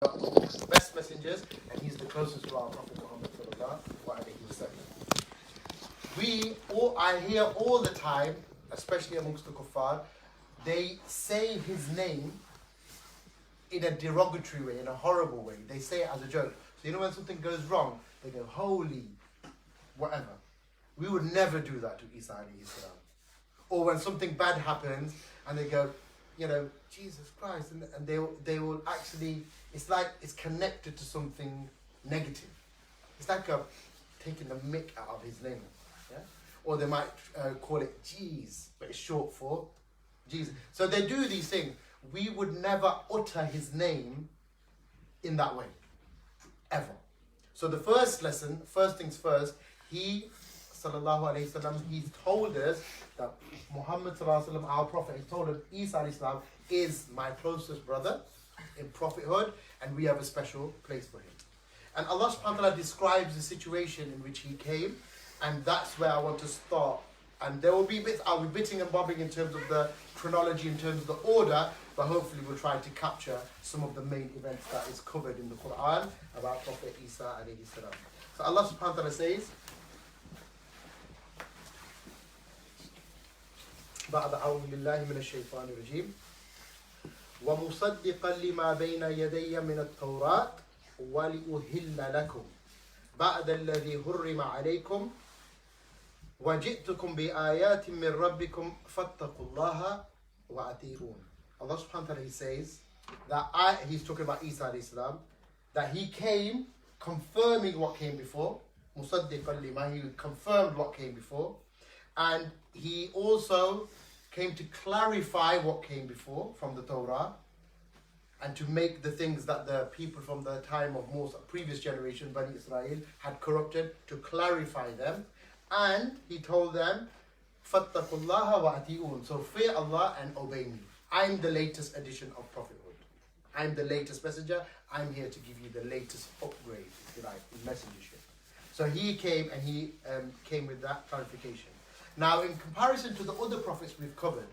the best messengers, and he's the closest to our Prophet Muhammad sallallahu alaihi wasallam. I hear all the time, especially amongst the kuffar, they say his name in a derogatory way, in a horrible way. They say it as a joke. So you know when something goes wrong, they go, holy, whatever. We would never do that to Eesa alayhi salam. Or when something bad happens, and they go, Jesus Christ, and they will actually, it's like it's connected to something negative. It's like taking the mick out of his name. Yeah? Or they might call it Jeez, but it's short for Jesus. So they do these things. We would never utter his name in that way, ever. So the first lesson, first things first, he, sallallahu alayhi wasallam, he's told us that Muhammad sallallahu alayhi wasallam, our prophet, he told us Eesa alayhi salam is my closest brother in prophethood, and we have a special place for him. And Allah subhanahu wa ta'ala describes the situation in which he came, and that's where I want to start. And there will be bits, I'll be bitting and bobbing in terms of the chronology, in terms of the order, but hopefully we'll try to capture some of the main events that is covered in the Quran about Prophet Eesa alayhi salam. So Allah subhanahu wa ta'ala says, بعد أعوذ بالله من الشيطان الرجيم ومصدقا لما بين يدي من التوراة ولأهل لكم بعد الذي حرم عليكم وجئتكم بآيات من ربكم فاتقوا الله وأطيعون. Allah subhanahu wa ta'ala, he says that he's talking about Eesa alayhi salam, that he came confirming what came before, musaddiqan lima, he confirmed what came before, and he also came to clarify what came before from the Torah, and to make the things that the people from the time of Musa, previous generation, Bani Israel, had corrupted, to clarify them. And he told them, فَاتَّقُوا اللَّهَ وَأَطِيعُونَ, so fear Allah and obey me. I'm the latest edition of prophethood. I'm the latest messenger. I'm here to give you the latest upgrade, if you like, in messengership. So he came, and he came with that clarification. Now, in comparison to the other prophets we've covered,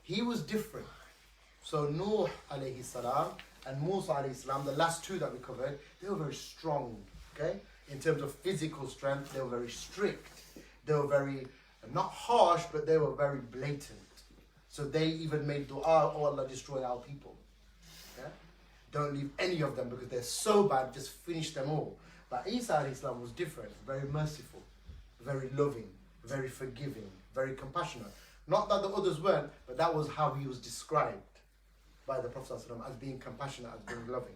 he was different. So Nuh alayhi salam and Musa alayhi salam, the last two that we covered, they were very strong, okay? In terms of physical strength, they were very strict. They were very, not harsh, but they were very blatant. So they even made dua, oh Allah, destroy our people. Yeah? Don't leave any of them because they're so bad, just finish them all. But Eesa alayhi salam was different, very merciful, very loving, very forgiving, very compassionate. Not that the others weren't, but that was how he was described by the Prophet ﷺ, as being compassionate, as being loving.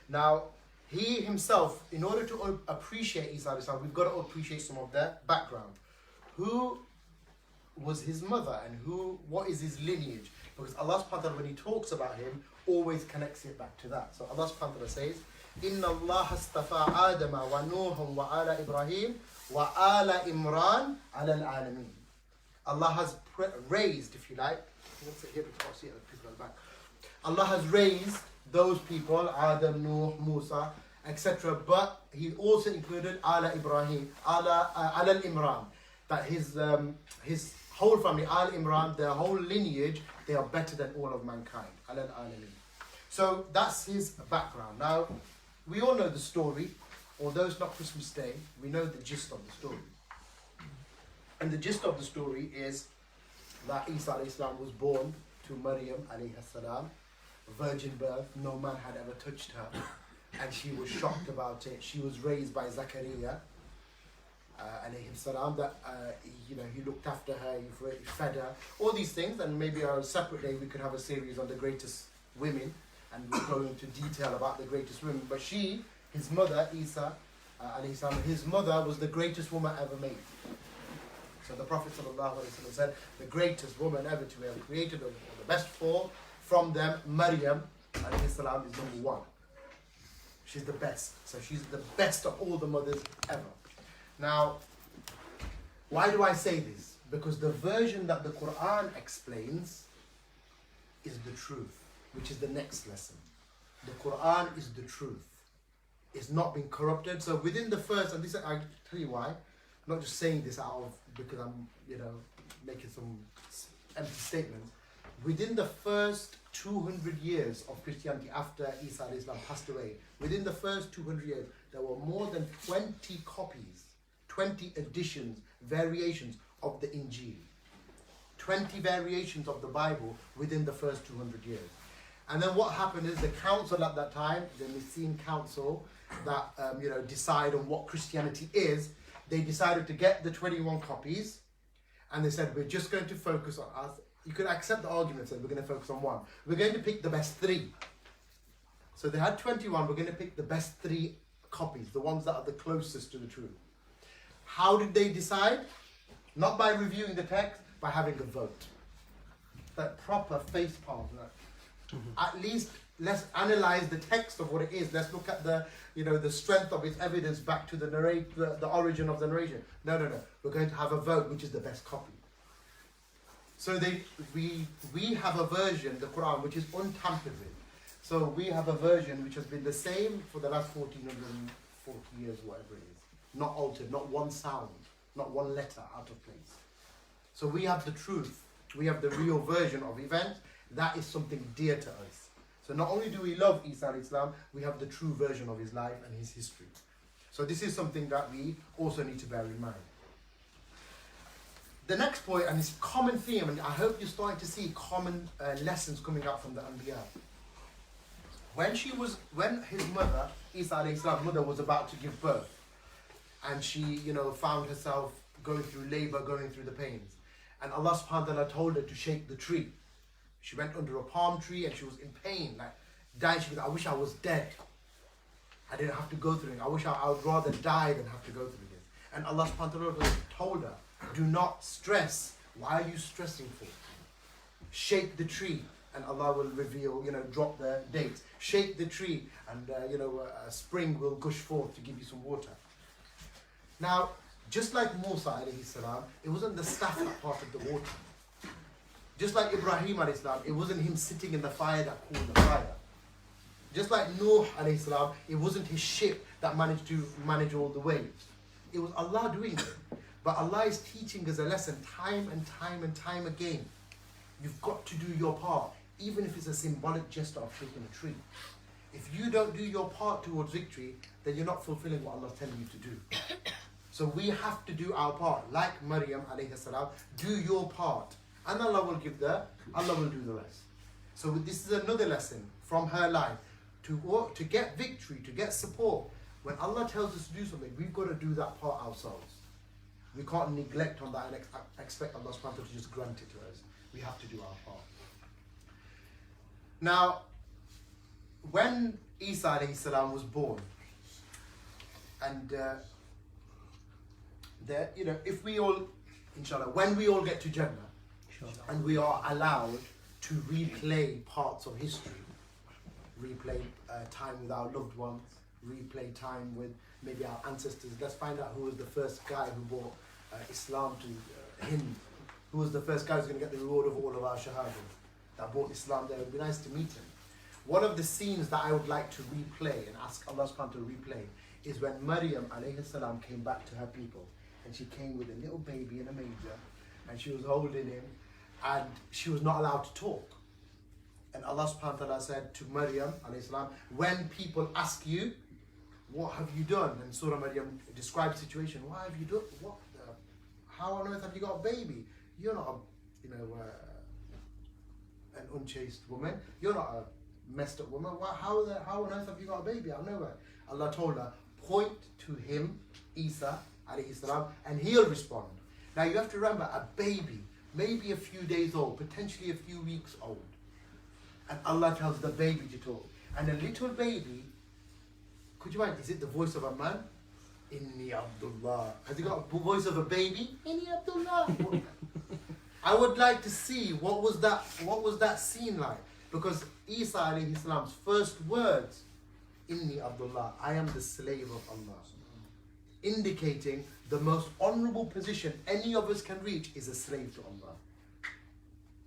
Now, he himself, in order to appreciate Eesa alayhi salam, we've got to appreciate some of their background. Who was his mother, and what is his lineage? Because Allah subhanahu wa ta'ala, when he talks about him, always connects it back to that. So Allah subhanahu wa ta'ala says, إِنَّ اللَّهَ اسْتَفَى آدَمَ وَنُوحًا وَآلَ إِبْرَاهِيمَ وَآلَ إِمْرَانَ عَلَى الْعَالَمِينَ. Allah has raised, if you like, Allah has raised those people, Adam, Nuh, Musa, etc. But he also included Ala Ibrahim, Ala Imran, that his whole family, Al Imran, their whole lineage, they are better than all of mankind. Ala al-Alamin. So that's his background. Now, we all know the story, although it's not Christmas Day, we know the gist of the story. And the gist of the story is that Eesa alayhi salam was born to Maryam alayhi salam, virgin birth, no man had ever touched her, and she was shocked about it. She was raised by Zakaria alayhi salam, that he looked after her, he fed her, all these things. And maybe on a separate day we could have a series on the greatest women, and we'll go into detail about the greatest women. But she, his mother, Eesa alayhi salam, his mother was the greatest woman ever made. So the Prophet ﷺ said, the greatest woman ever to be created, or the best four, from them, Maryam alayhi salam is number one. She's the best. So she's the best of all the mothers ever. Now, why do I say this? Because the version that the Quran explains is the truth, which is the next lesson. The Quran is the truth. It's not been corrupted. So within the first, and this, I tell you why, I'm not just saying this because I'm, making some empty statements. within the first 200 years of Christianity, after Eesa alayhi salam passed away, within the first 200 years, there were more than 20 copies, 20 editions, variations of the Injil. 20 variations of the Bible within the first 200 years. And then what happened is the council at that time, the Nicene Council, that decide on what Christianity is, they decided to get the 21 copies, and they said, we're just going to focus on us. You could accept the argument, said we're going to focus on one. We're going to pick the best 3. So they had 21, we're going to pick the best 3 copies, the ones that are the closest to the truth. How did they decide? Not by reviewing the text, by having a vote. That proper face palm. At least let's analyze the text of what it is. Let's look at the strength of its evidence back to the origin of the narration. No. We're going to have a vote, which is the best copy. So we have a version, the Quran, which is untampered with. So we have a version which has been the same for the last 1440 years, whatever it is. Not altered, not one sound, not one letter out of place. So we have the truth. We have the real version of events. That is something dear to us. So not only do we love Eesa alayhi salam, we have the true version of his life and his history. So this is something that we also need to bear in mind. The next point, and it's a common theme, and I hope you're starting to see common lessons coming out from the Anbiya. When his mother, Eesa alayhi salam's mother, was about to give birth, and she, found herself going through labor, going through the pains, and Allah subhanahu wa ta'ala told her to shake the tree. She went under a palm tree and she was in pain, like dying. She goes, I wish I was dead. I didn't have to go through it. I wish I would rather die than have to go through this. And Allah subhanahu wa ta'ala told her, do not stress. Why are you stressing for? Shake the tree and Allah will reveal, drop the dates. Shake the tree and, a spring will gush forth to give you some water. Now, just like Musa alayhi salam, it wasn't the staff that parted the water. Just like Ibrahim alayhi salam, it wasn't him sitting in the fire that cooled the fire. Just like Nuh alayhi salam, it wasn't his ship that managed to manage all the waves. It was Allah doing it. But Allah is teaching us a lesson time and time and time again. You've got to do your part, even if it's a symbolic gesture of shaking a tree. If you don't do your part towards victory, then you're not fulfilling what Allah is telling you to do. So we have to do our part. Like Maryam alayhi salam, do your part. And Allah will do the rest. So this is another lesson from her life. To get victory, to get support, when Allah tells us to do something, we've got to do that part ourselves. We can't neglect on that and expect Allah subhanahu wa ta'ala to just grant it to us. We have to do our part. Now, when Eesa alayhi salam was born, and if we all, inshallah, when we all get to Jannah, and we are allowed to replay parts of history, replay time with our loved ones, replay time with maybe our ancestors. Let's find out who was the first guy who brought Islam to Hind. Who was the first guy who's going to get the reward of all of our shahadas, that brought Islam there. It would be nice to meet him. One of the scenes that I would like to replay and ask Allah subhanahu wa ta'ala to replay is when Maryam alayhi salam came back to her people, and she came with a little baby in a manger, and she was holding him, and she was not allowed to talk. And Allah subhanahu wa ta'ala said to Maryam alayhi salam, when people ask you, what have you done? And Surah Maryam describes the situation. Why have you done? How on earth have you got a baby? You're not an unchaste woman. You're not a messed up woman. How on earth have you got a baby out of nowhere? Allah told her, point to him, Eesa alayhi salam, and he'll respond. Now you have to remember, a baby, maybe a few days old, potentially a few weeks old. And Allah tells the baby to talk. And a little baby, could you imagine, is it the voice of a man? Inni Abdullah. Has he got a voice of a baby? Inni Abdullah. I would like to see what was that scene like. Because Eesa alayhi salam's first words, Inni Abdullah, I am the slave of Allah. Indicating the most honorable position any of us can reach is a slave to Allah.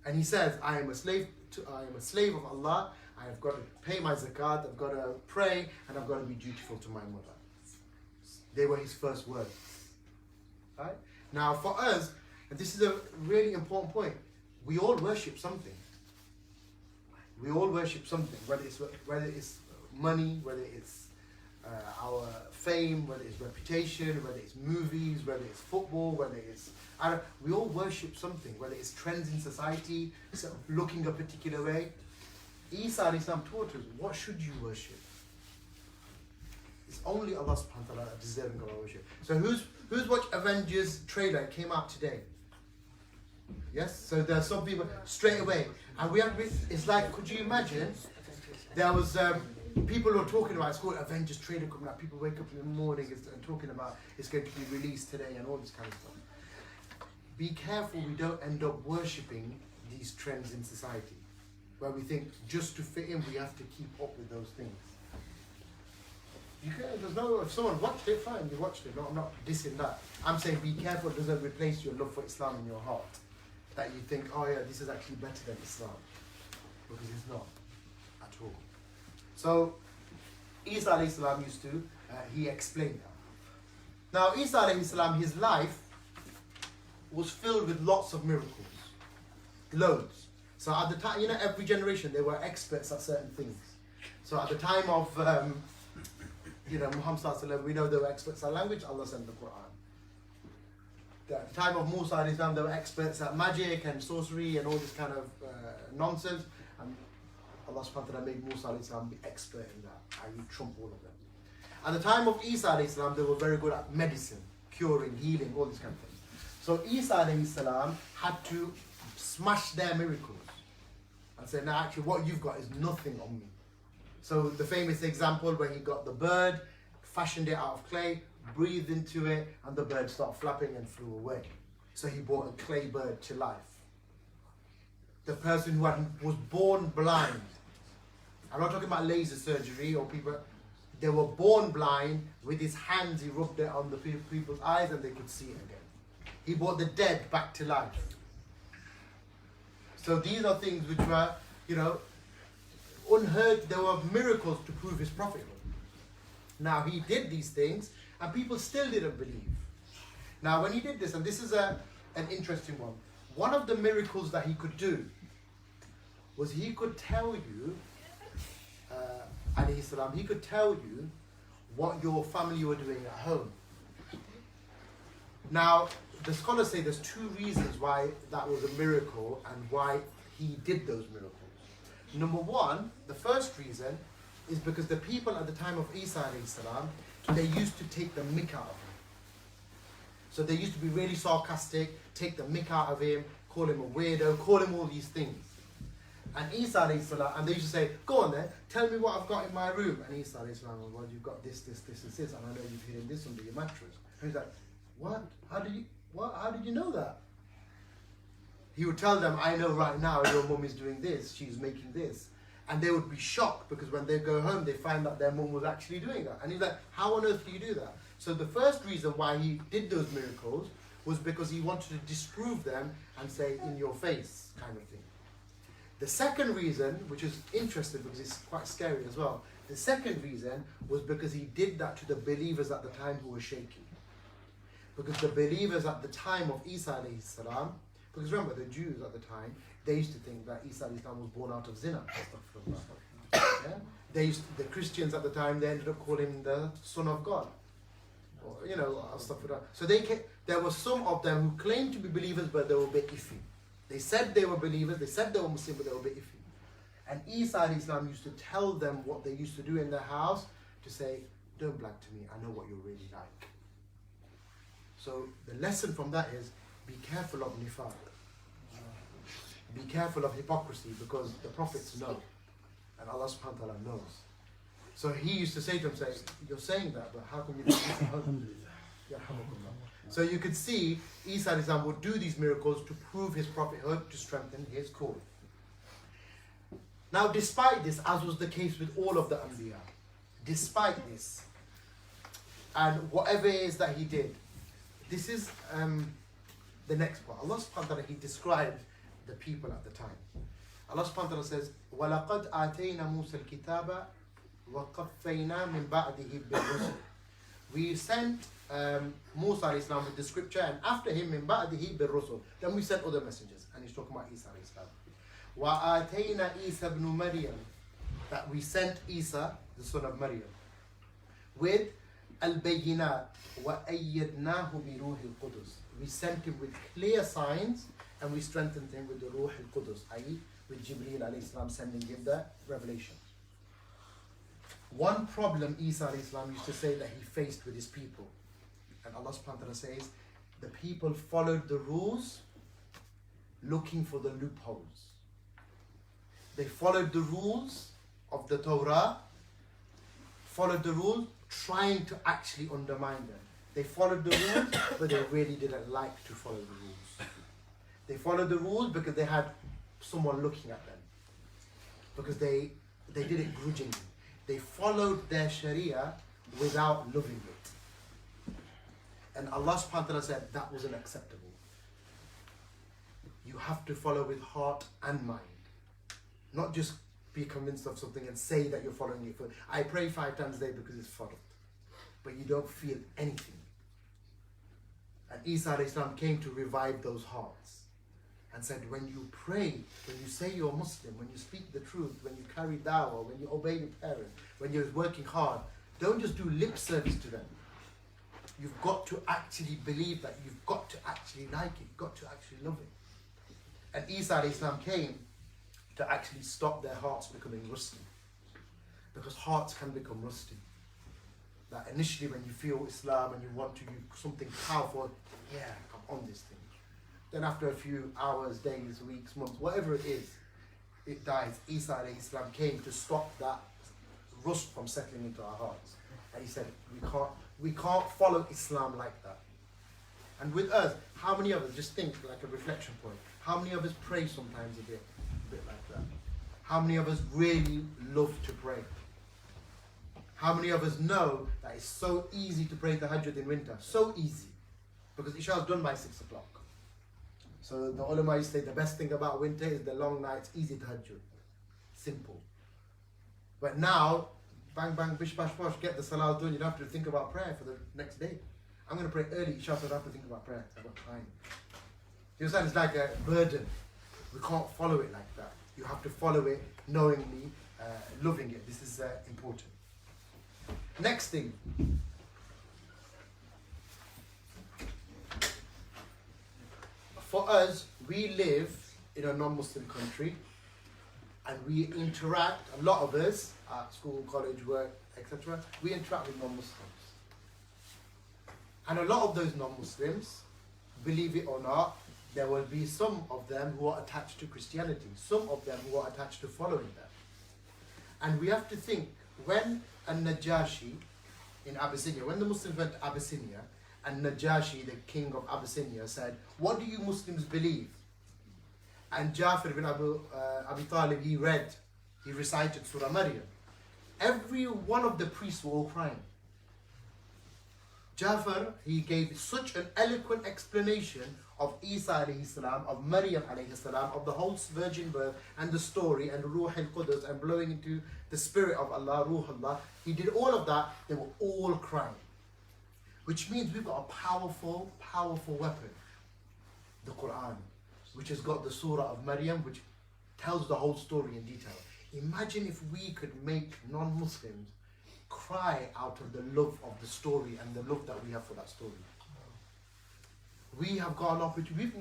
And he says, I am a slave of Allah. I have got to pay my zakat, I've got to pray, and I've got to be dutiful to my mother. They were his first words. Right? Now for us, and this is a really important point, we all worship something. We all worship something, whether it's money, whether it's our fame, whether it's reputation, whether it's movies, whether it's football, whether it's we all worship something, whether it's trends in society, so looking a particular way. Eesa alayhi salam taught us, what should you worship? It's only Allah subhanahu wa ta'ala deserving of our worship. So who's watched Avengers trailer? It came out today. Yes? So there are some people straight away. And it's like, could you imagine? There was people who are talking about, it's called Avengers trailer coming out. People wake up in the morning and talking about it's going to be released today and all this kind of stuff. Be careful we don't end up worshipping these trends in society, where we think just to fit in we have to keep up with those things. If someone watched it, fine, you watched it. No, I'm not dissing that. I'm saying be careful it doesn't replace your love for Islam in your heart. That you think, oh yeah, this is actually better than Islam. Because it's not at all. So, Eesa alayhi salam used to, he explained that. Now, Eesa alayhi salam, his life was filled with lots of miracles. Loads. So at the time, every generation, they were experts at certain things. So at the time of, Muhammad sallallahu alaihi wasallam, we know they were experts at language, Allah sent the Quran. At the time of Musa alayhi salam, they were experts at magic and sorcery and all this kind of nonsense. And Allah subhanahu wa ta'ala made Musa alayhi salam be expert in that. And you trump all of them. At the time of Eesa alayhi salam, they were very good at medicine, curing, healing, all these kind of things. So Eesa alayhi salam had to smash their miracles and say, no, actually what you've got is nothing on me. So the famous example where he got the bird, fashioned it out of clay, breathed into it, and the bird started flapping and flew away. So he brought a clay bird to life. The person who was born blind. I'm not talking about laser surgery or people. They were born blind. With his hands, he rubbed it on the people's eyes and they could see it again. He brought the dead back to life. So these are things which were, unheard. There were miracles to prove his prophethood. Now he did these things and people still didn't believe. Now when he did this, and this is an interesting one of the miracles that he could do was he could tell you, alayhi salam, he could tell you what your family were doing at home. Now, the scholars say there's two reasons why that was a miracle and why he did those miracles. Number one, the first reason is because the people at the time of Eesa alayhi salam, they used to take the mick out of him. So they used to be really sarcastic, take the mick out of him, call him a weirdo, call him all these things. And Eesa alayhi salam, and they used to say, go on then, tell me what I've got in my room. And Eesa alayhi salam, well, you've got this, this, this, and this, and I know you've hidden this under your mattress. And he's like, what? How did you know that? He would tell them, I know right now your mum is doing this, she's making this. And they would be shocked because when they go home, they find out their mum was actually doing that. And he's like, how on earth do you do that? So the first reason why he did those miracles was because he wanted to disprove them and say, in your face, kind of thing. The second reason, which is interesting because it's quite scary as well, the second reason was because he did that to the believers at the time who were shaky. Because the believers at the time of Eesa alayhi salam, because remember the Jews at the time, they used to think that Eesa alayhi salam was born out of zina. Yeah? The Christians at the time, they ended up calling him the Son of God. Or, stuff like that. So there were some of them who claimed to be believers, but they were a bit iffy. They said they were believers, they said they were Muslim, but they were a bit iffy. And Eesa alayhi salam used to tell them what they used to do in their house to say, don't blag to me, I know what you're really like. So the lesson from that is, be careful of nifaq. Be careful of hypocrisy because the prophets know. And Allah subhanahu wa ta'ala knows. So he used to say to him, you're saying that, but how can you do this? So you could see Eesa alayhi salam would do these miracles to prove his prophethood, to strengthen his call. Now despite this, as was the case with all of the Anbiya, despite this, and whatever it is that he did, this is the next part. Allah subhanahu wa ta'ala, he described the people at the time. Allah subhanahu wa ta'ala says, وَلَقَدْ آتَيْنَا مُوسَى الْكِتَابَ وَقَفَّيْنَا مِنْ بَعْدِهِ بِالرُّسُلِ. We sent Musa alayhi salam with the scripture, and after him, مِنْ بَعْدِهِ بِالرُّسُلِ. Then we sent other messengers. And he's talking about Eesa alayhi salam. وَآتَيْنَا Eesa ibn Maryam, that we sent Eesa, the son of Maryam, with al-bayyinat وَأَيَّدْنَاهُ بِرُوحِ الْقُدُسِ. We sent him with clear signs and we strengthened him with the Ruh al-Qudus, i.e. with Jibreel alayhi salam sending him the revelation. One problem Eesa alayhi salam used to say that he faced with his people, and Allah subhanahu wa ta'ala says, the people followed the rules looking for the loopholes. They followed the rules of the Torah, followed the rules trying to actually undermine them. They followed the rules, but they really didn't like to follow the rules. They followed the rules because they had someone looking at them. Because they did it grudgingly. They followed their Sharia without loving it. And Allah subhanahu wa ta'ala said that wasn't acceptable. You have to follow with heart and mind. Not just be convinced of something and say that you're following it. I pray 5 times a day because it's fard. But you don't feel anything. And Eesa alayhi salam came to revive those hearts and said, when you pray, when you say you're Muslim, when you speak the truth, when you carry dawah, when you obey your parents, when you're working hard, don't just do lip service to them. You've got to actually believe that. You've got to actually like it. You've got to actually love it. And Eesa alayhi salam came to actually stop their hearts becoming rusty. Because hearts can become rusty. That initially when you feel Islam and you want to do something powerful, yeah, I'm on this thing. Then after a few hours, days, weeks, months, whatever it is, it dies. Eesa alayhi salam came to stop that rust from settling into our hearts. And he said, we can't follow Islam like that. And with us, how many of us, just think like a reflection point, how many of us pray sometimes a bit like that? How many of us really love to pray? How many of us know that it's so easy to pray tahajjud in winter? So easy. Because Isha is done by 6 o'clock. So the ulama say the best thing about winter is the long nights, easy tahajjud. Simple. But now, bang bang, bish bash bosh, get the salah done, you don't have to think about prayer for the next day. I'm going to pray early, Isha, so I don't have to think about prayer. I've got time. You understand? It's like a burden. We can't follow it like that. You have to follow it knowingly, loving it. This is important. Next thing. For us, we live in a non-Muslim country and we interact, a lot of us, at school, college, work, etc., we interact with non-Muslims. And a lot of those non-Muslims, believe it or not, there will be some of them who are attached to Christianity, some of them who are attached to following them. And we have to think, when Najashi in Abyssinia, when the Muslims went to Abyssinia, and Najashi, the king of Abyssinia, said, what do you Muslims believe? And Jafar ibn Abi Talib, he recited Surah Maryam. Every one of the priests were all crying. Jafar, he gave such an eloquent explanation of Eesa alayhi salam, of Maryam alayhi salam, of the whole virgin birth and the story and Ruh al-Qudus and blowing into the spirit of Allah, Ruh Allah. He did all of that, they were all crying. Which means we've got a powerful, powerful weapon. The Quran, which has got the surah of Maryam, which tells the whole story in detail. Imagine if we could make non-Muslims cry out of the love of the story and the love that we have for that story. We have got an opportunity,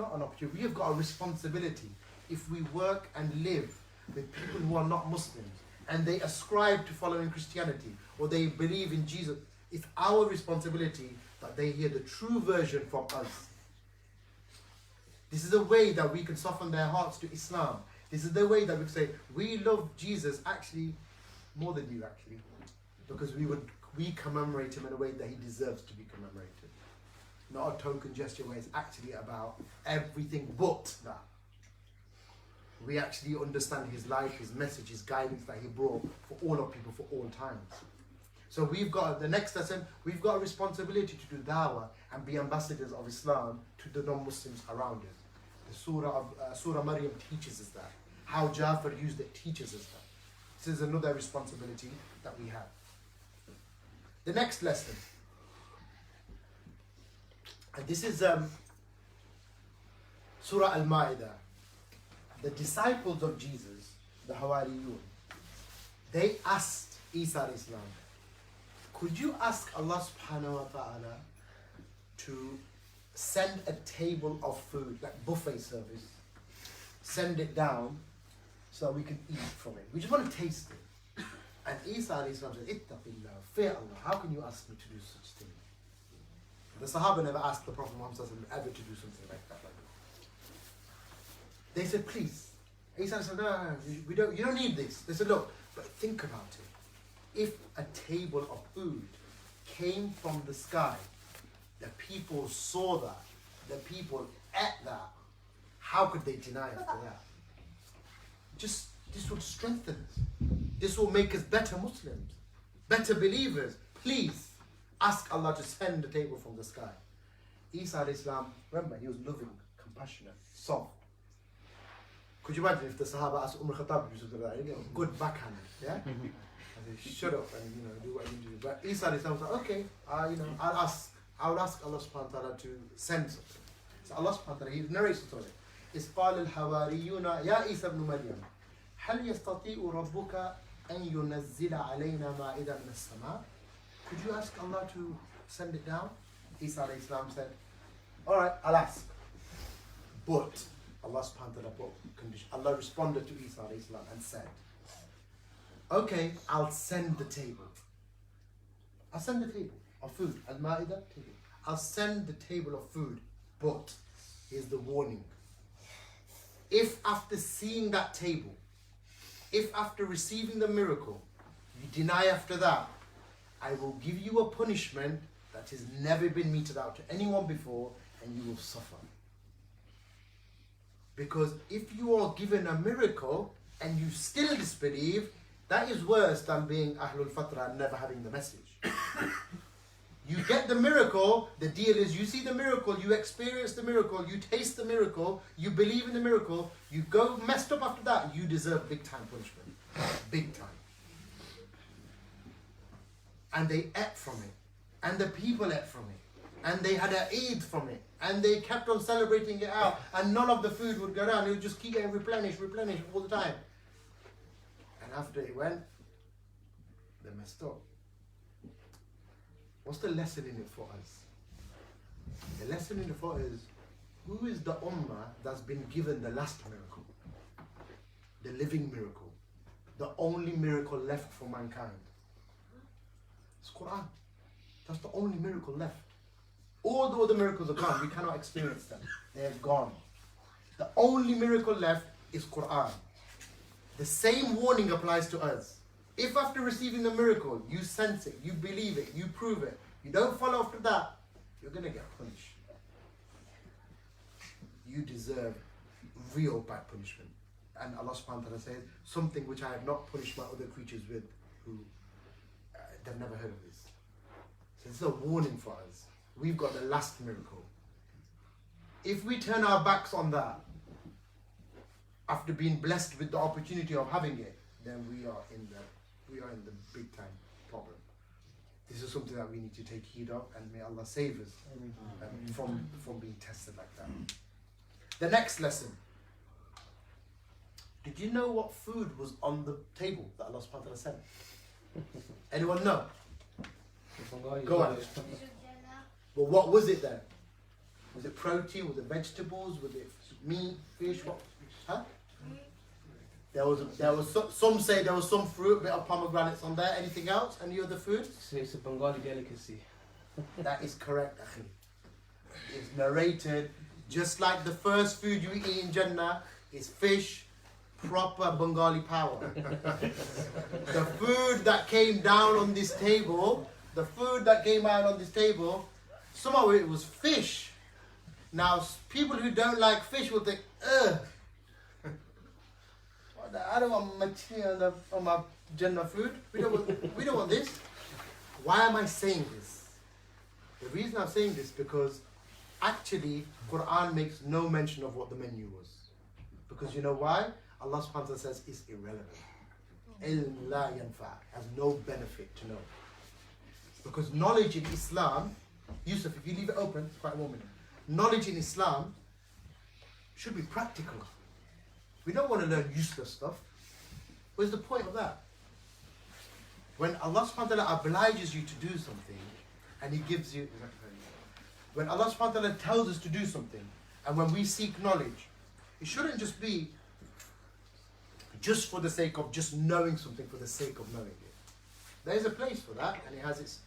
we have got a responsibility. If we work and live with people who are not Muslims and they ascribe to following Christianity or they believe in Jesus, it's our responsibility that they hear the true version from us. This is a way that we can soften their hearts to Islam. This is the way that we can say, we love Jesus actually more than you actually. Because we commemorate him in a way that he deserves to be commemorated. Not a token gesture where it's actually about everything but that. We actually understand his life, his message, his guidance that he brought for all of people for all times. So we've got, the next lesson, we've got a responsibility to do dawah and be ambassadors of Islam to the non-Muslims around us. The Surah Maryam teaches us that. How Jafar used it teaches us that. This is another responsibility that we have. The next lesson, and this is Surah Al-Ma'idah. the disciples of Jesus, the Hawariyun, they asked Isa alayhi salam, could you ask Allah subhanahu wa ta'ala to send a table of food, like buffet service, send it down so that we can eat from it. We just want to taste it. And Isa alayhi salam said, Ittaqillah, fear Allah, how can you ask me to do such thing? The Sahaba never asked the Prophet Muhammad ever to do something like that. They said, please. Isa said, no, you don't need this. They said, look, but think about it. If a table of food came from the sky, the people saw that, the people ate that, how could they deny after that? Just, this will strengthen us. This will make us better Muslims, better believers. Please ask Allah to send a table from the sky. Isa alayhi salam, remember, he was loving, compassionate, soft. Could you imagine if the Sahaba asked Khattab to do something like that? You know, good backhand, yeah? And they shut up and do what you do. But Isa alayhi salam said, okay, I'll ask Allah subhanahu wa ta'ala to send something. So Allah subhanahu wa ta'ala, he narrates the story. إذ قال الحواريون يا عيسى ابن مريم هل يستطيع ربك أن ينزل علينا مائدة من السماء? Could you ask Allah to send it down? Isa alayhi salam said, alright, I'll ask. But Allah subhanahu wa ta'ala put condition. Allah responded to Isa alayhi salam and said, okay, I'll send the table. I'll send the table of food. Al-Ma'idah table. I'll send the table of food. But here's the warning. If after seeing that table, if after receiving the miracle, you deny after that, I will give you a punishment that has never been meted out to anyone before, and you will suffer. Because if you are given a miracle and you still disbelieve, that is worse than being Ahlul Fatra and never having the message. You get the miracle, the deal is you see the miracle, you experience the miracle, you taste the miracle, you believe in the miracle, you go messed up after that, you deserve big time punishment. Big time. And they ate from it. And the people ate from it. And they had an Eid from it. And they kept on celebrating it out. And none of the food would go down. It would just keep getting replenished all the time. And after it went, they messed up. What's the lesson in it for us? The lesson in it for us is, who is the ummah that's been given the last miracle? The living miracle. The only miracle left for mankind. It's Quran. That's the only miracle left. All the other miracles are gone. We cannot experience them. They're gone. The only miracle left is Quran. The same warning applies to us. If after receiving the miracle, you sense it, you believe it, you prove it, you don't follow after that, you're going to get punished. You deserve real bad punishment. And Allah subhanahu wa ta'ala says, something which I have not punished my other creatures with, who they've never heard of this. So it's a warning for us. We've got the last miracle. If we turn our backs on that, after being blessed with the opportunity of having it, then we are in the big time problem. This is something that we need to take heed of, and may Allah save us from being tested like that. The next lesson. Did you know what food was on the table that Allah subhanahu wa ta'ala sent? Anyone know? Go on. But what was it then? Was it protein? Was it vegetables? Was it meat, fish? What? Huh? There was some say there was some fruit, bit of pomegranates on there. Anything else? Any other food? So it's a Bengali delicacy. That is correct, Akhi. It's narrated just like the first food you eat in Jannah is fish, proper Bengali power. The food that came down on this table, some of it was fish. Now, people who don't like fish will think, ugh. I don't want material on my Jannah food. We don't want this. Why am I saying this? The reason I'm saying this because actually Quran makes no mention of what the menu was. Because you know why? Allah subhanahu wa ta'ala says it's irrelevant. Ilm la yanfa, has no benefit to know. Because knowledge in Islam, Yusuf, if you leave it open, it's quite warm in it. Knowledge in Islam should be practical. We don't want to learn useless stuff. What's the point of that? When Allah subhanahu wa ta'ala obliges you to do something, and He gives you, when Allah subhanahu wa ta'ala tells us to do something, and when we seek knowledge, it shouldn't just be just for the sake of just knowing something for the sake of knowing it. There is a place for that, and it has its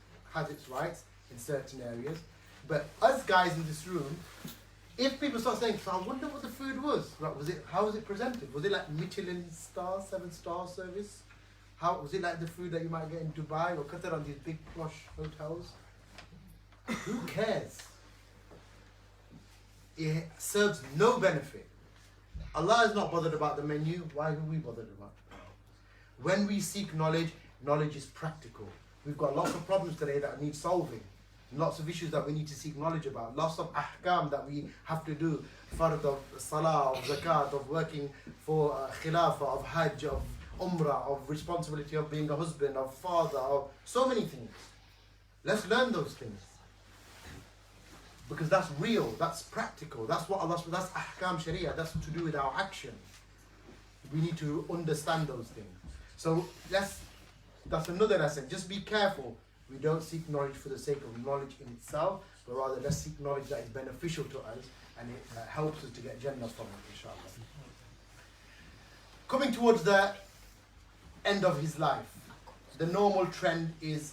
rights in certain areas. But us guys in this room, if people start saying, so I wonder what the food was. Right, how was it presented? Was it like Michelin star, 7-star service? How was it like the food that you might get in Dubai or Qatar on these big posh hotels? Who cares? It serves no benefit. Allah is not bothered about the menu. Why are we bothered about it? When we seek knowledge, knowledge is practical. We've got lots of problems today that need solving. Lots of issues that we need to seek knowledge about. Lots of ahkam that we have to do. Fard of salah, of zakat, of working for khilafah, of hajj, of umrah, of responsibility of being a husband, of father, of so many things. Let's learn those things. Because that's real, that's practical, that's what Allah, that's ahkam sharia, that's to do with our action. We need to understand those things. So that's another lesson. Just be careful. We don't seek knowledge for the sake of knowledge in itself, but rather let's seek knowledge that is beneficial to us and it helps us to get Jannah from it, inshallah. Coming towards the end of his life, the normal trend is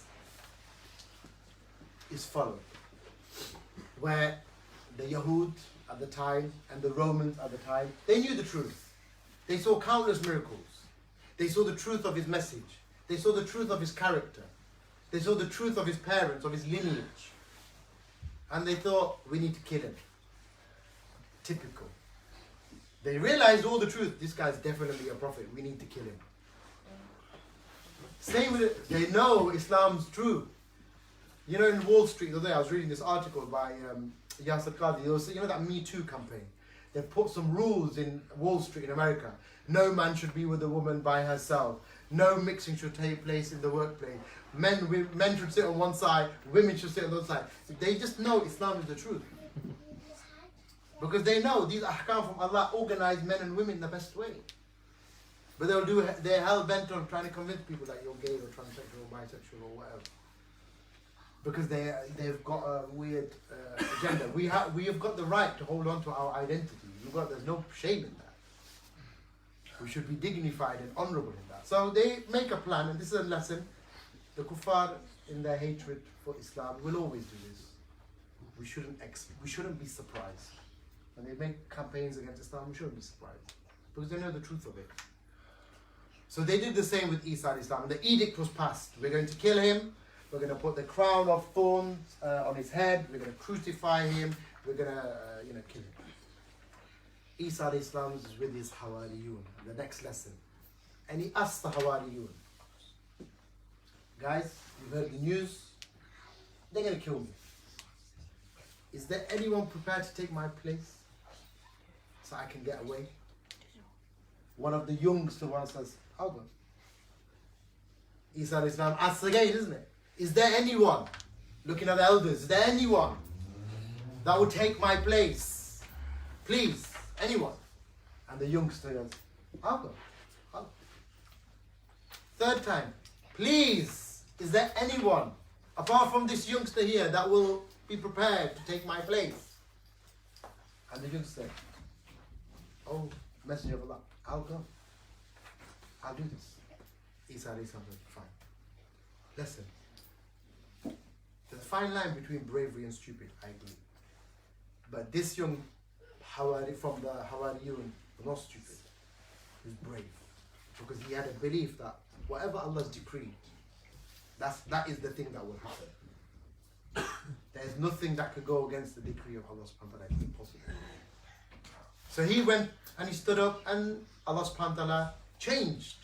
followed, where the Yahud at the time and the Romans at the time, they knew the truth. They saw countless miracles. They saw the truth of his message. They saw the truth of his character. They saw the truth of his parents, of his lineage. And they thought, we need to kill him. Typical. They realized all the truth. This guy's definitely a prophet. We need to kill him. Same with it. They know Islam's true. You know, in Wall Street the other day, I was reading this article by Yasser Qadhi. You know that Me Too campaign? They've put some rules in Wall Street in America. No man should be with a woman by herself. No mixing should take place in the workplace. Men should sit on one side, women should sit on the other side. They just know Islam is the truth. Because they know these ahkam from Allah organize men and women in the best way. But they're hell bent on trying to convince people that you're gay or transsexual or bisexual or whatever. Because they've got a weird agenda. We have got the right to hold on to our identity. There's no shame in that. We should be dignified and honourable in that. So they make a plan, and this is a lesson. The kuffar, in their hatred for Islam, will always do this. We shouldn't be surprised. When they make campaigns against Islam, we shouldn't be surprised. Because they know the truth of it. So they did the same with Eesa alayhi salam. The edict was passed. We're going to kill him. We're going to put the crown of thorns on his head. We're going to crucify him. We're going to, kill him. Eesa alayhi salam is with his Hawariyun. The next lesson. And he asked the Hawariyun, guys, you've heard the news. They're going to kill me. Is there anyone prepared to take my place so I can get away? One of the youngster ones says, I'll go. Eesa alayhi salam asks again, isn't it? Is there anyone, looking at the elders, is there anyone that would take my place? Please, anyone? And the youngster goes, I'll go. Third time, please, is there anyone, apart from this youngster here, that will be prepared to take my place? And the youngster said, oh, Messenger of Allah, I'll go. I'll do this. Eesa alayhi salam said, fine. Listen. There's a fine line between bravery and stupid, I agree. But this young Hawari from the Hawariyun was not stupid. He was brave. Because he had a belief that whatever Allah's decreed, that is the thing that will happen. There's nothing that could go against the decree of Allah subhanahu wa ta'ala. It's impossible. So he went and he stood up, and Allah subhanahu wa ta'ala changed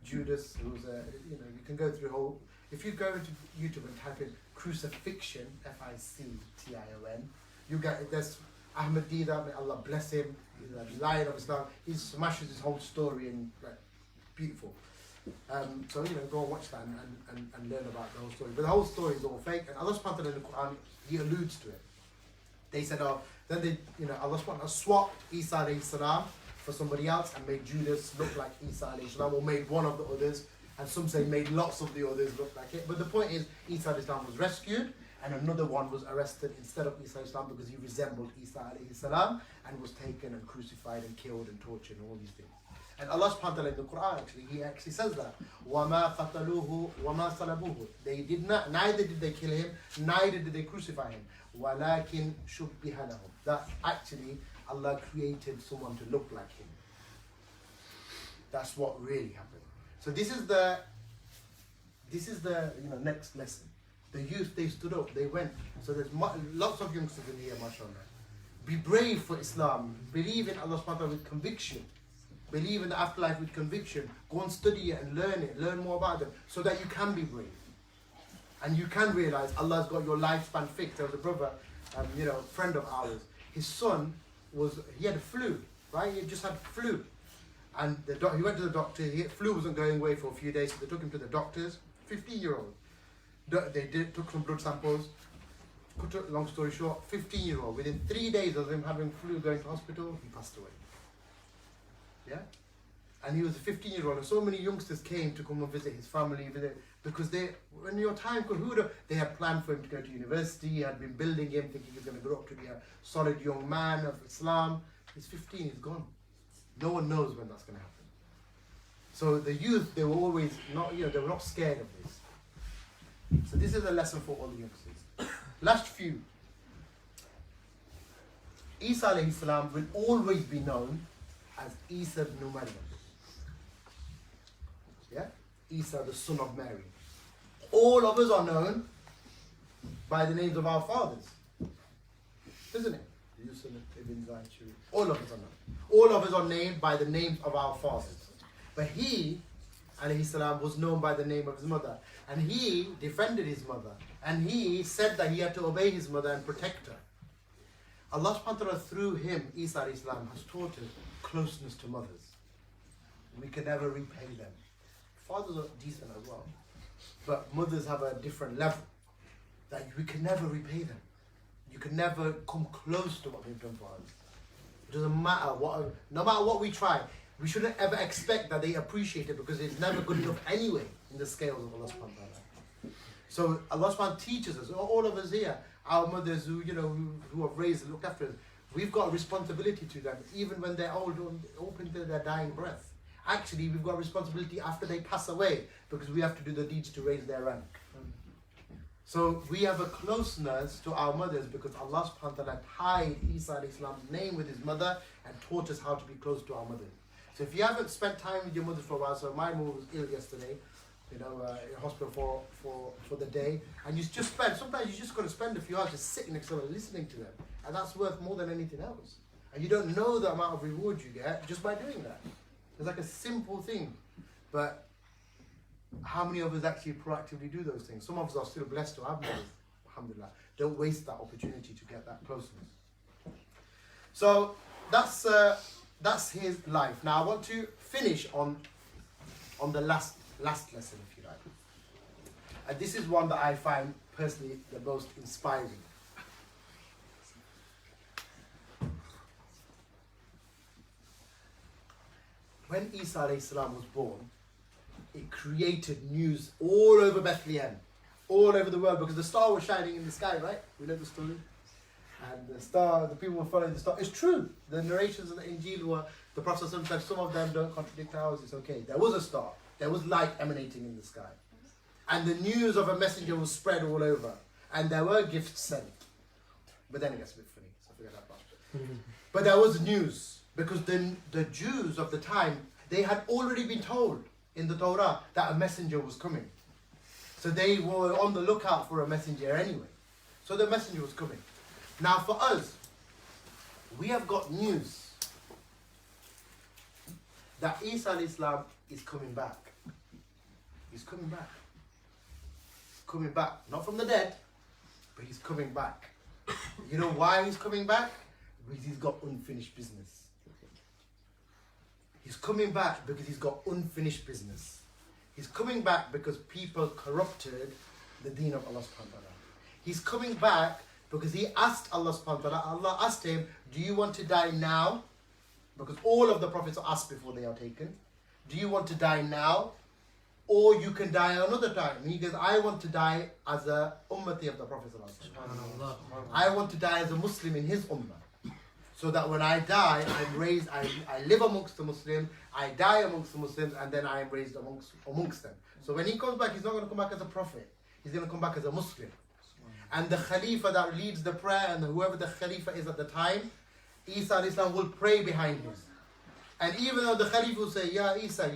Judas, who's you can go through whole. If you go into YouTube and type in crucifixion, F-I-C-T-I-O-N, you get there's Ahmed Dida, may Allah bless him, he's a lion of Islam. He smashes his whole story and beautiful. So go and watch that and learn about the whole story. But the whole story is all fake, and Allah subhanahu wa ta'ala in the Quran, he alludes to it. They said, then Allah subhanahu wa ta'ala swapped Eesa alayhi salam for somebody else and made Judas look like Eesa alayhi salam, or made one of the others, and some say made lots of the others look like it. But the point is, Eesa alayhi salam was rescued, and another one was arrested instead of Eesa alayhi salam because he resembled Eesa alayhi salam, and was taken and crucified and killed and tortured and all these things. And Allah subhanahu wa ta'ala in the Quran he actually says that وَمَا قَتَلُوهُ وَمَا صَلَبُوهُ. They did not, neither did they kill him, neither did they crucify him. وَلَكِنْ شُبِّهَ لَهُمْ. That actually Allah created someone to look like him. That's what really happened. So this is the next lesson. The youth, they stood up, they went. So there's lots of youngsters in here, mashallah. Be brave for Islam. Believe in Allah subhanahu wa ta'ala with conviction. Believe in the afterlife with conviction. Go and study it and learn it. Learn more about them so that you can be brave. And you can realize Allah's got your lifespan fixed. There was a brother, friend of ours. His son he had a flu, right? He just had flu. And he went to the doctor. Flu wasn't going away for a few days, so they took him to the doctors. 15-year-old. They took some blood samples. Cut a long story short, 15-year-old. Within 3 days of him having flu, going to hospital, he passed away. Yeah? And he was a 15-year-old, and so many youngsters came to come and visit his family, because when your time could, they had planned for him to go to university, he had been building him, thinking he was going to grow up to be a solid young man of Islam. He's 15, he's gone. No one knows when that's going to happen. So the youth, they were always not, they were not scared of this. So this is a lesson for all the youngsters. Last few. Eesa alayhi salam will always be known as Eesa ibn Maryam. Yeah? Eesa, the son of Mary. All of us are known by the names of our fathers. Isn't it? Yusuf ibn Zaychuri. All of us are known. All of us are named by the names of our fathers. But he, alayhi salam, was known by the name of his mother. And he defended his mother. And he said that he had to obey his mother and protect her. Allah subhanahu wa ta'ala, through him, Eesa alayhi salam, has taught us closeness to mothers. We can never repay them. Fathers are decent as well. But mothers have a different level. That we can never repay them. You can never come close to what they've done for us. It doesn't matter no matter what we try, we shouldn't ever expect that they appreciate it, because it's never good enough anyway in the scales of Allah subhanahu wa ta'ala. So Allah subhanahu wa ta'ala teaches us, all of us here, our mothers who have raised and looked after us, we've got a responsibility to them, even when they're old, open to their dying breath. Actually, we've got a responsibility after they pass away, because we have to do the deeds to raise their rank. So we have a closeness to our mothers because Allah subhanahu wa ta'ala tied Eesa alayhi salam's name with his mother and taught us how to be close to our mothers. So if you haven't spent time with your mother for a while, so my mom was ill yesterday, in hospital for the day, and sometimes you just got to spend a few hours just sitting next to them and listening to them, and that's worth more than anything else. And you don't know the amount of reward you get just by doing that. It's like a simple thing, but how many of us actually proactively do those things? Some of us are still blessed to have mothers, alhamdulillah. Don't waste that opportunity to get that closeness. So that's his life. Now I want to finish on the last lesson, if you like. And this is one that I find personally the most inspiring. When Eesa alayhi salam was born, it created news all over Bethlehem, all over the world, because the star was shining in the sky, right? We know the story. And the people were following the star. It's true. The narrations of the Injil were, the Prophet said, some of them don't contradict ours, it's okay. There was a star. There was light emanating in the sky. And the news of a messenger was spread all over. And there were gifts sent. But then it gets a bit funny, so forget that part. But there was news, because the Jews of the time, they had already been told in the Torah that a messenger was coming. So they were on the lookout for a messenger anyway. So the messenger was coming. Now for us, we have got news that Eesa alayhi salam is coming back. He's coming back. Coming back, not from the dead, but he's coming back. You know why he's coming back? Because he's got unfinished business. He's coming back because he's got unfinished business. He's coming back because people corrupted the deen of Allah subhanahu wa ta'ala. He's coming back because he asked Allah subhanahu wa ta'ala, Allah asked him, do you want to die now? Because all of the prophets are asked before they are taken, do you want to die now? Or you can die another time. He goes, I want to die as a ummati of the Prophet. I want to die as a Muslim in his ummah. So that when I die, I'm raised, I live amongst the Muslims, I die amongst the Muslims, and then I am raised amongst them. So when he comes back, he's not going to come back as a prophet. He's going to come back as a Muslim. And the Khalifa that leads the prayer, and whoever the Khalifa is at the time, Eesa al-Islam will pray behind him. And even though the Khalif will say, Ya Eesa,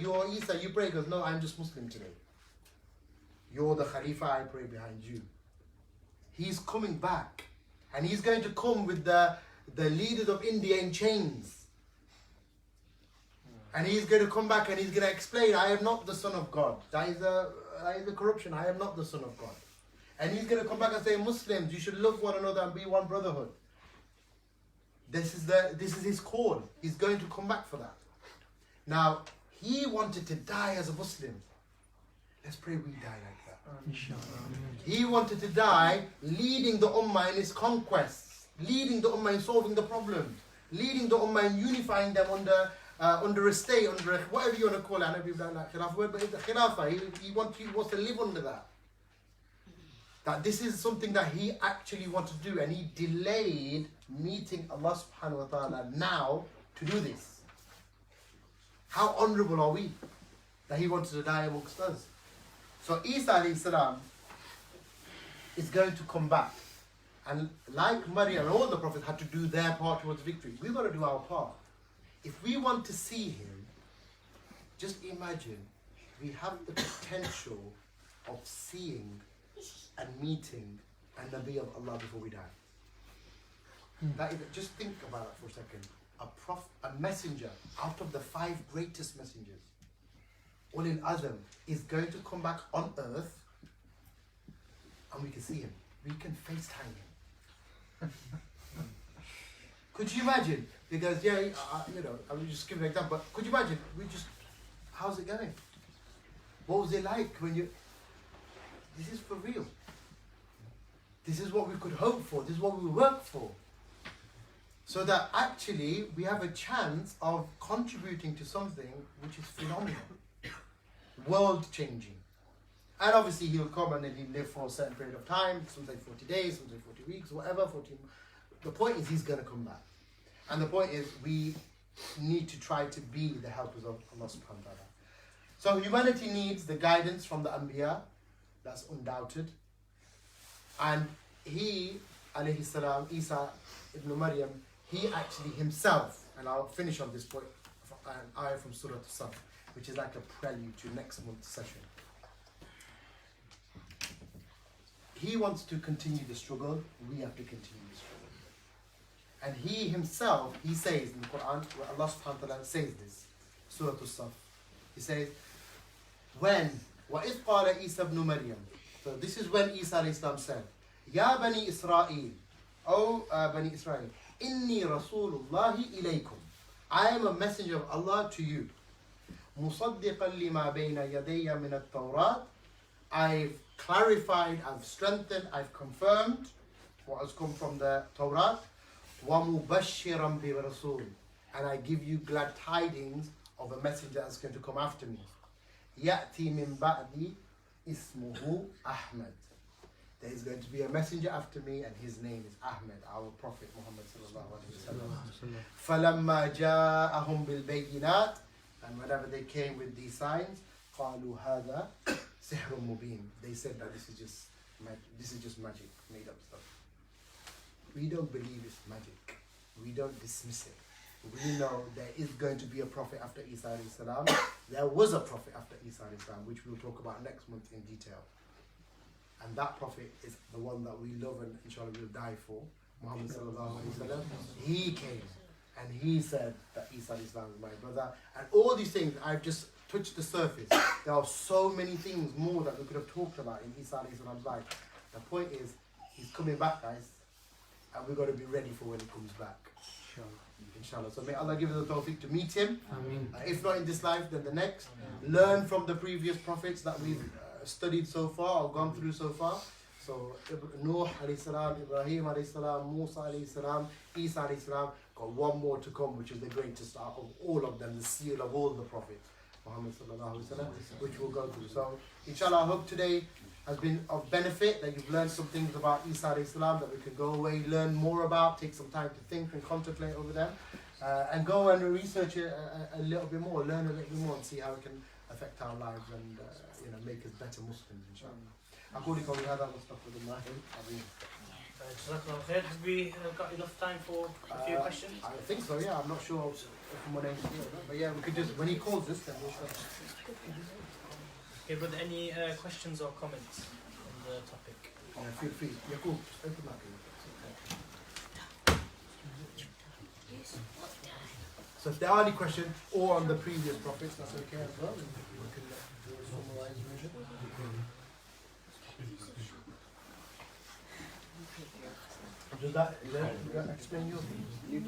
you pray. He goes, no, I'm just Muslim today. You're the Khalifa, I pray behind you. He's coming back. And he's going to come with the leaders of India in chains. And he's going to come back and he's going to explain, I am not the son of God. That is a corruption. I am not the son of God. And he's going to come back and say, Muslims, you should love one another and be one brotherhood. This is his call. He's going to come back for that. Now, he wanted to die as a Muslim. Let's pray we die like that. He wanted to die leading the Ummah in its conquests, leading the Ummah in solving the problems, leading the Ummah in unifying them under a state, under whatever you want to call it. I know people don't like Khilafah word, but it's the Khilafah. He wants to live under that. That this is something that he actually wanted to do, and he delayed meeting Allah subhanahu wa ta'ala now to do this. How honorable are we that he wanted to die amongst us? So Eesa alayhi salam is going to come back. And like Maryam and all the prophets had to do their part towards victory, we've got to do our part. If we want to see him, just imagine we have the potential of seeing and meeting a Nabi of Allah before we die. That is, just think about it for a second. A messenger out of the 5 greatest messengers, Ulil Azam, is going to come back on earth and we can see him. We can FaceTime him. Could you imagine? Because, yeah, I will just give an example, but could you imagine? How's it going? What was it like when you... This is for real. This is what we could hope for. This is what we work for. So that actually we have a chance of contributing to something which is phenomenal. World changing. And obviously he'll come and then he'll live for a certain period of time. Some say 40 days, some say 40 weeks, whatever. The point is he's going to come back. And the point is we need to try to be the helpers of Allah subhanahu wa ta'ala. So humanity needs the guidance from the Anbiya. That's undoubted. And he, alayhi salam, Eesa ibn Maryam, he actually himself, and I'll finish on this point, an ayah from Surah As-Saf, which is like a prelude to next month's session. He wants to continue the struggle, we have to continue the struggle. And he himself, he says in the Quran, where Allah subhanahu wa ta'ala says this, Surah As-Saf, he says, when وَإِذْ قَالَ Eesa ibn Maryam. So this is when Eesa alayhi salam said, Ya Bani Israel, O Bani Israel, Inni Rasulullahi ilaykum. I am a messenger of Allah to you. مُصَدِّقًا لِمَا بَيْنَ يَدَيَّ مِنَ التَّوْرَاتِ. I've clarified, I've strengthened, I've confirmed what has come from the Torah. وَمُبَشِّرًا بِرَسُولٍ. And I give you glad tidings of a messenger that's going to come after me. يَأْتِي مِن بَعْدِي إِسْمُهُ أَحْمَدٍ. There is going to be a messenger after me and his name is Ahmed, our Prophet Muhammad sallallahu alaihi wasallam. فَلَمَّا جَاءَهُمْ بِالْبَيِّنَاتِ. And whenever they came with these signs, قَالُوا هَذَا سِحْرٌ مُبِينٌ. They said that this is just magic, made up stuff. We don't believe it's magic. We don't dismiss it. We know there is going to be a prophet after Eesa alayhi salam. There was a prophet after Eesa alayhi salam, which we'll talk about next month in detail. And that prophet is the one that we love and inshallah will die for, Muhammad sallallahu alayhi wa sallam. He came and he said that Eesa alayhi salam is my brother. And all these things, I've just touched the surface. There are so many things more that we could have talked about in Eesa alayhi salam's life. The point is, he's coming back, guys. And we've got to be ready for when he comes back. Inshallah. So may Allah give us the tawfiq to meet him. If not in this life, then the next. Learn from the previous prophets that we've studied so far or gone through so far, So Nuh alayhi salam, Ibrahim alayhi salam, Musa alayhi salam, Eesa alayhi salam, got one more to come, which is the greatest out of all of them, the seal of all the prophets, Muhammad sallallahu alayhi wasallam, which we'll go through. So inshallah, I hope today has been of benefit, that you've learned some things about Eesa alayhi salam that we can go away, learn more about, take some time to think and contemplate over them, and go and research it a little bit more, learn a little bit more, and see how it can affect our lives and make us better Muslims, inshallah. أقول قولي هذا واستغفر الله العظيم. Jazakallah khair. Have we got enough time for a few questions? I think so, yeah. I'm not sure if someone else here, but yeah, we could just, when he calls us, then we'll start. Okay, but any questions or comments on the topic? Feel free. Yaqub, open up. So if there are any questions, or on the previous prophets, that's okay as well. We can do a summarized version. Does that explain your view?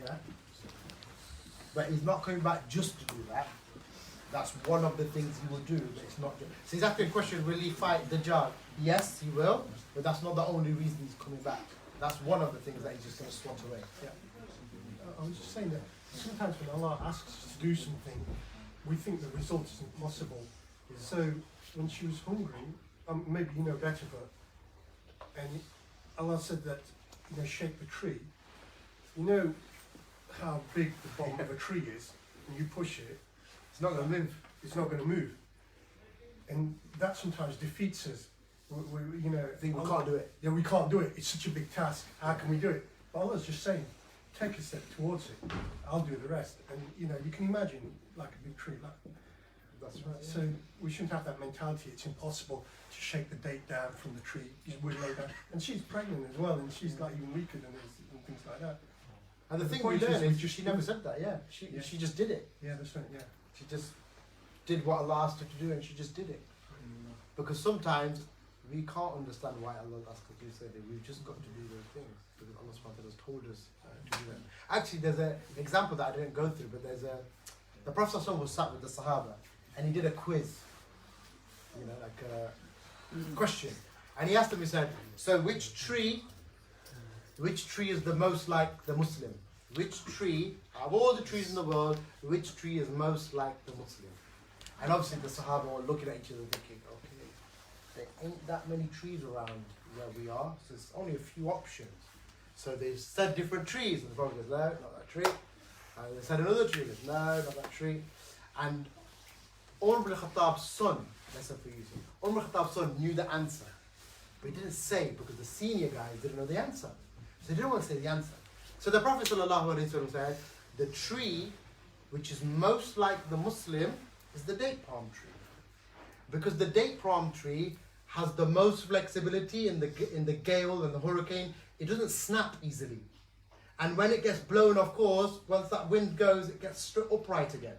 Yeah. But he's not coming back just to do that. That's one of the things he will do, but it's not just. So he's asking a question, will he fight Dajjal? Yes, he will, but that's not the only reason he's coming back. That's one of the things that he's just going to swat away. Yeah. I was just saying that sometimes when Allah asks us to do something, we think the result is impossible. So when she was hungry, maybe you know better, but and Allah said that shake the tree. You know how big the bottom of a tree is, and you push it, It's not going to move. it's not going to move, and that sometimes defeats us. We We can't do it. Yeah, we can't do it. It's such a big task. How can we do it? But Allah's just saying, take a step towards it. I'll do the rest. And you can imagine like a big tree. That's right. So we shouldn't have that mentality. It's impossible to shake the date down from the tree. We'll lay down. And she's pregnant as well, and she's like even weaker than us and things like that. And the The thing we point is learn we is just she never said that, yeah. She just did it. Yeah, that's right. Yeah. She just did what Allah asked her to do, and she just did it. Because sometimes we can't understand why Allah asked us to say that. We've just got to do those things because Allah subhanahu wa ta'ala has told us to do them. Actually, there's an example that I didn't go through, but the Prophet ﷺ was sat with the Sahaba and he did a quiz, like a question. And he asked them, he said, so which tree is the most like the Muslim? Which tree, of all the trees in the world, which tree is most like the Muslim? And obviously the Sahaba were looking at each other thinking, okay, there ain't that many trees around where we are, so there's only a few options. So they said different trees, and the Prophet goes, no, not that tree. And they said another tree, goes, no, not that tree. And Umar ibn Khattab's son, lesson for you, Umar ibn Khattab's son knew the answer, but he didn't say because the senior guys didn't know the answer. So they didn't want to say the answer. So the Prophet ﷺ said, the tree which is most like the Muslim is the date palm tree. Because the date palm tree has the most flexibility in the gale and the hurricane. It doesn't snap easily. And when it gets blown, of course, once that wind goes, it gets upright again.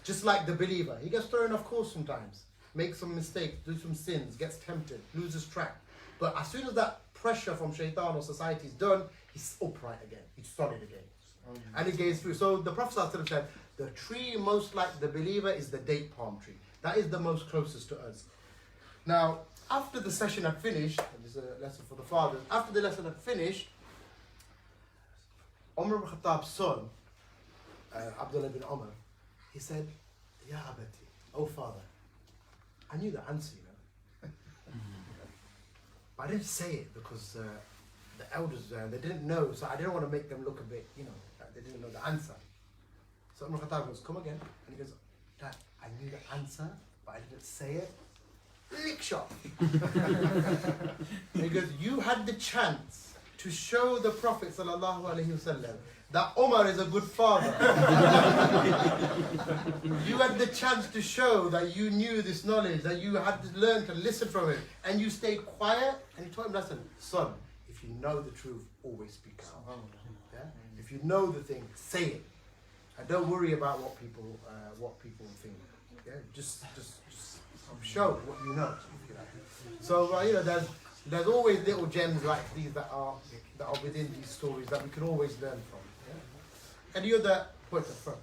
Just like the believer. He gets thrown off course sometimes, makes some mistakes, do some sins, gets tempted, loses track. But as soon as that pressure from shaitan or society is done, he's upright again. He's solid again. And it goes through. So the Prophet ﷺ said, the tree most like the believer is the date palm tree. That is the most closest to us. Now, after the session had finished, and this is a lesson for the fathers, after the lesson had finished, Umar ibn Khattab's son, Abdullah ibn Umar, he said, Ya Abati, oh father, I knew the answer, but I didn't say it because the elders there, they didn't know, so I didn't want to make them look a bit, like they didn't know the answer. So Umar Khattab goes, come again. And he goes, Dad, I knew the answer, but I didn't say it. Lick shot. He goes, you had the chance to show the Prophet ﷺ that Umar is a good father. You had the chance to show that you knew this knowledge, that you had to learn to listen from it, and you stayed quiet. And he told him, listen, son, if you know the truth, always speak out. Yeah? If you know the thing, say it. And don't worry about what people think. Yeah? Just show what you know. So there's always little gems like these that are within these stories that we can always learn from. Yeah? Any other points up front?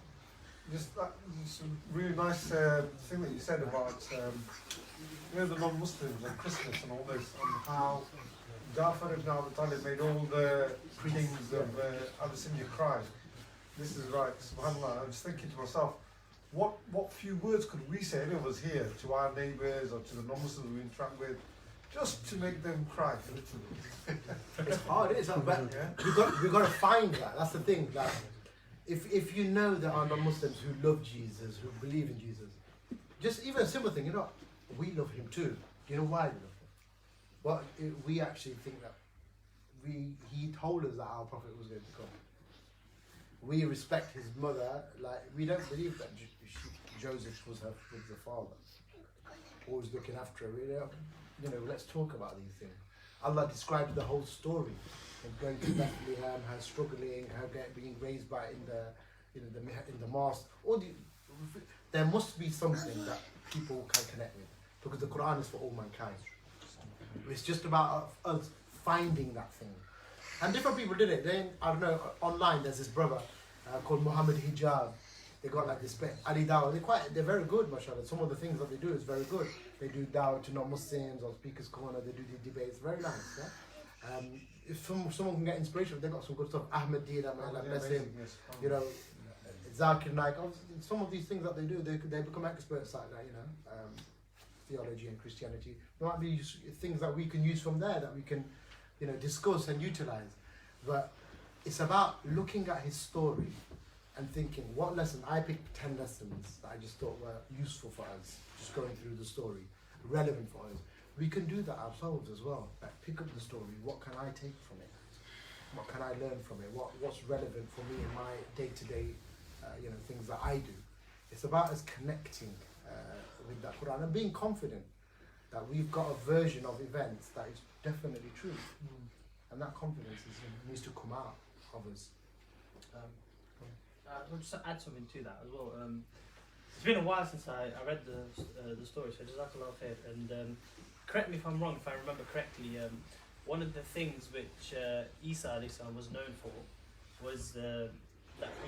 Just a really nice thing that you said about the non-Muslims and Christmas and all this, and how Ja'far ibn Abi Talib made all the kings of Abyssinia cry. This is right, subhanAllah. I was thinking to myself, what few words could we say, any of us here, to our neighbours or to the non-Muslims we interact with, just to make them cry a little bit? It's hard, isn't it? But Yeah. we've got to find that. That's the thing. Like, if you know there are non-Muslims who love Jesus, who believe in Jesus, just even a simple thing, we love him too. Do you know why we love him? Well, we actually think that he told us that our prophet was going to come. We respect his mother. Like, we don't believe that Joseph was the father, always looking after her. Let's talk about these things. Allah describes the whole story of going to Bethlehem, her struggling, her being raised by in the mosque. There must be something that people can connect with, because the Quran is for all mankind. It's just about us finding that thing. And different people did it. Then, I don't know, online there's this brother called Muhammad Hijab. They got like this Ali Dawah. They're very good, mashallah. Some of the things that they do is very good. They do dawah to non-Muslims or speakers corner. They do the debates. Very nice. Yeah? If someone can get inspiration, they've got some good stuff. Ahmed Dina, bless him. Yes. Zakir Naik. Some of these things that they do, they become experts like that. Theology and Christianity. There might be things that we can use from there that we can, discuss and utilize. But it's about looking at his story and thinking, what lesson? I picked 10 lessons that I just thought were useful for us, just going through the story, relevant for us. We can do that ourselves as well. Like, pick up the story. What can I take from it? What can I learn from it? What's relevant for me in my day-to-day, things that I do? It's about us connecting with that Quran and being confident that we've got a version of events that is definitely true, and that confidence needs to come out of us. I'll just add something to that as well. It's been a while since I read the story, so Jazakallah khair. And correct me if I'm wrong, if I remember correctly, one of the things which Eesa alayhi salam was known for was that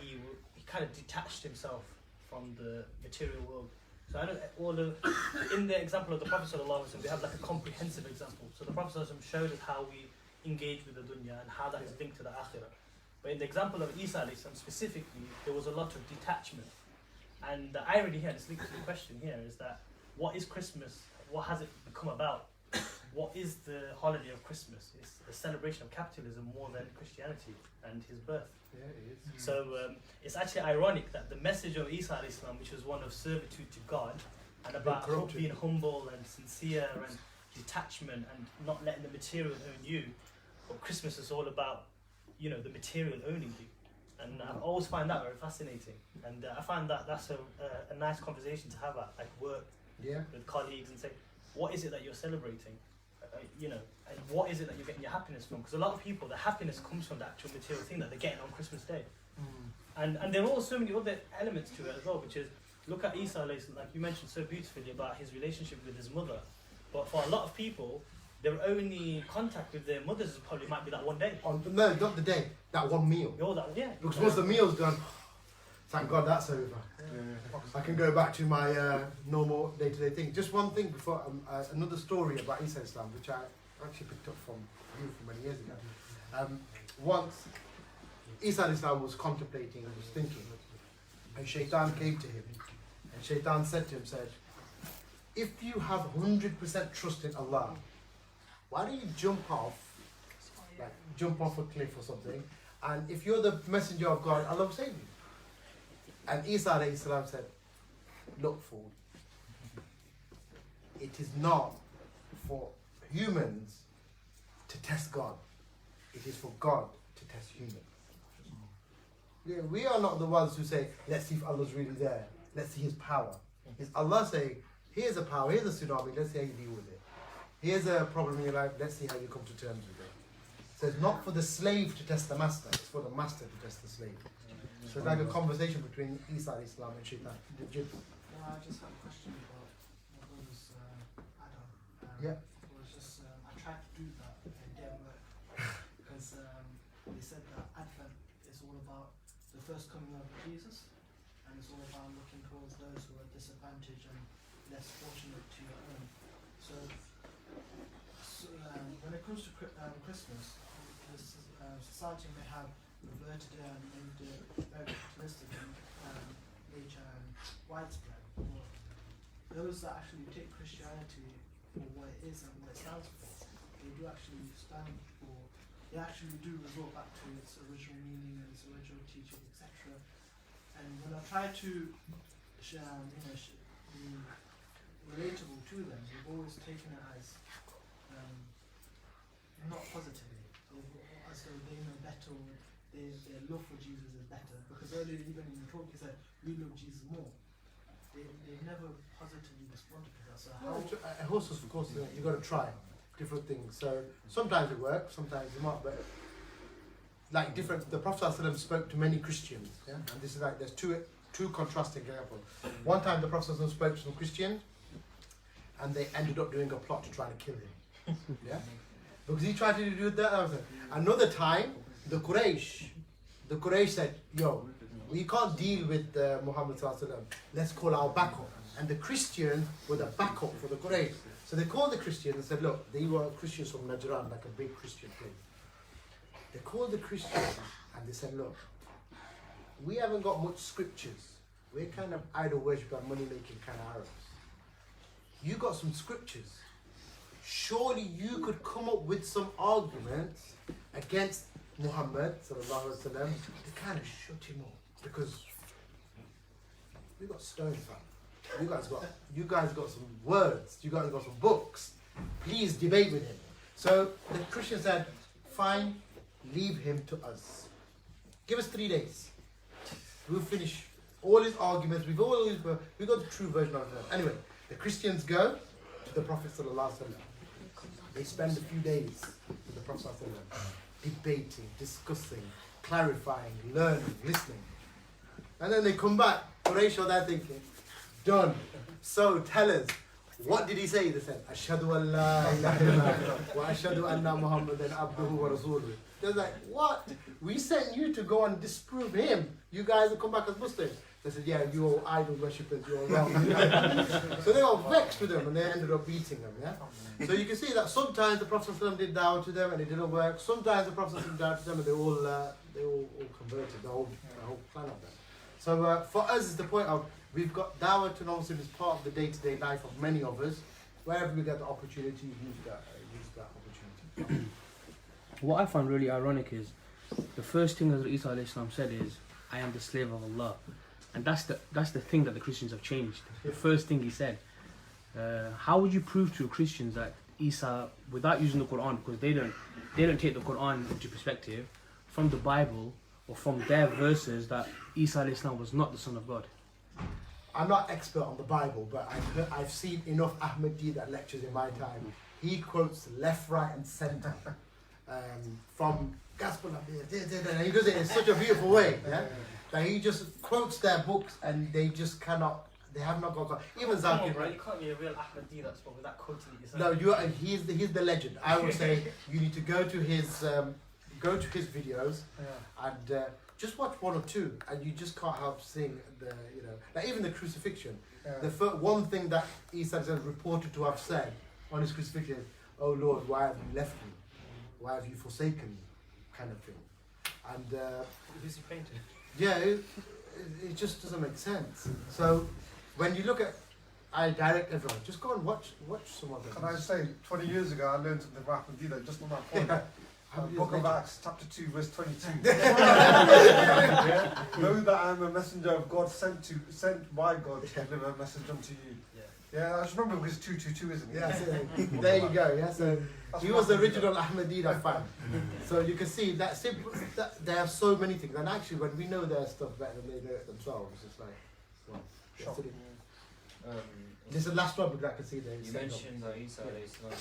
he kind of detached himself from the material world. So I know in the example of the Prophet sallallahu alaihi wasallam, we have like a comprehensive example. So the Prophet sallallahu alaihi wasallam showed us how we engage with the dunya and how that is linked to the akhirah. But in the example of Eesa alayhi salam specifically, there was a lot of detachment. And the irony here, and it's linked to the question here, is that what is Christmas? What has it become about? What is the holiday of Christmas? It's a celebration of capitalism more than Christianity and his birth. Yeah, it is. So it's actually ironic that the message of Eesa alayhi salam, which was one of servitude to God and about being humble and sincere and detachment and not letting the material own you, but Christmas is all about, the material owning you. And I always find that very fascinating. And I find that that's a nice conversation to have at work with colleagues and say, what is it that you're celebrating? And what is it that you're getting your happiness from? Because a lot of people, the happiness comes from the actual material thing that they're getting on Christmas Day. And there are also so many other elements to it as well, which is, look at Eesa alayhi salam, like you mentioned so beautifully about his relationship with his mother. But for a lot of people, their only contact with their mothers probably might be that one day. No, not the day. That one meal. Because once the meal's done, thank God that's over. I can go back to my normal day-to-day thing. Just one thing before, another story about Eesa Islam, which I actually picked up from you from many years ago. Once, Eesa Islam was contemplating and was thinking, and Shaitan came to him, and Shaitan said to him, if you have 100% trust in Allah, why don't you jump off a cliff or something, and if you're the messenger of God, Allah will save you. And Eesa alayhi salam said, look, fool, it is not for humans to test God. It is for God to test humans. Yeah, we are not the ones who say, let's see if Allah's really there. Let's see his power. It's Allah saying, here's a power, here's a tsunami, let's see how you deal with it. Here's a problem in your life, let's see how you come to terms with it. So it's not for the slave to test the master, it's for the master to test the slave. So it's like a conversation between Eesa alayhi salam and Shaitan. I just had a question about my brother's Adam. Yeah. It was just, I tried to do that and it didn't work. Because they said that Advent is all about the first coming of Jesus, and it's all about looking towards those who are disadvantaged and less fortunate to your own. So, when it comes to Christmas, society may have reverted and made it very capitalistic nature and widespread. Or those that actually take Christianity for what it is and what it stands for, they do actually stand for, they actually do resort back to its original meaning and its original teaching, etc. And when I try to be relatable to them, they've always taken it as not positively, as though they know better, or their love for Jesus is better. Because earlier, even in the talk, he said, we love Jesus more. They've never positively responded to that. So how? Horses, of course, you've got to try different things. So sometimes it works, sometimes it might, but like different. The Prophet ﷺ spoke to many Christians, yeah, and this is like there's two contrasting examples. One time the Prophet ﷺ spoke to some Christians, and they ended up doing a plot to try to kill him, yeah, because he tried to do that. Another time, the Quraysh said, "Yo, we can't deal with Muhammad ﷺ. Let's call our backup." And the Christians were the backup for the Quraysh. So they called the Christians and said, "Look, they were Christians from Najran, like a big Christian place." They called the Christians and they said, "Look, we haven't got much scriptures. We're kind of idol worship and money making kind of Arabs. You got some scriptures. Surely you could come up with some arguments against Muhammad sallallahu alaihi wasallam to kind of shut him up, because we got stones, fam. You guys got some words. You guys got some books. Please debate with him." So the Christian said, "Fine, leave him to us. Give us 3 days. We'll finish all his arguments. We got the true version of it." Anyway, the Christians go to the Prophet sallallahu alaihi wasallam. They spend a few days with the Prophet sallallahu alaihi wasallam, debating, discussing, clarifying, learning, listening. And then they come back. Quraysh are there thinking, done. So tell us, what did he say? They said, "Ashhadu an la ilaha illallah wa ashhadu anna Muhammadan abduhu wa rasuluhu." They're like, "What? We sent you to go and disprove him. You guys will come back as Muslims." They said, "Yeah, you're idol worshippers, you're wrong." So they got vexed with them and they ended up beating them. Yeah. So you can see that sometimes the Prophet ﷺ did da'wah to them and it didn't work. Sometimes the Prophet ﷺ did da'wah to them and they all converted, the whole clan of them. So for us, is the point of we've got da'wah to non-Muslims as part of the day-to-day life of many of us. Wherever we get the opportunity, use that opportunity. What I find really ironic is the first thing that Eesa alayhi salam said is, "I am the slave of Allah," and that's the thing that the Christians have changed. The first thing he said. How would you prove to Christians that Eesa, without using the Quran, because they don't take the Quran into perspective, from the Bible or from their verses, that Eesa alayhi salam was not the son of God? I'm not expert on the Bible, but I've seen enough Ahmadiyya lectures in my time. He quotes left, right, and centre from Gospel of and he does it in such a beautiful way. Yeah, that he just quotes their books and they just cannot. They have not got. Even Zakir, right? You can't be a real Ahmadi that's what without quoting it yourself. No, he's the legend. I would say you need to go to his videos and just watch one or two, and you just can't help seeing like even the crucifixion. The one thing that Eesa is reported to have said on his crucifixion is, "Oh Lord, why have you left me? Why have you forsaken me?" kind of thing. And Who's he praying to? yeah, it just doesn't make sense. So when you look at, I direct everyone, just go and watch some of them. Can I say, 20 years ago I learned something about Ahmadiyya just on that point. Book of Acts, chapter 2, verse 22. Yeah? Know that I am a messenger of God, sent by God to deliver a message unto you. Yeah, I just remember it was 222, isn't it? Yeah, so there you go. Yeah, so he was the original Ahmadiyya fan. So you can see that they have so many things, and actually, when we know their stuff better than they know it themselves, it's like, well, this is the last one because I can see there. You mentioned that Eesa alayhi salam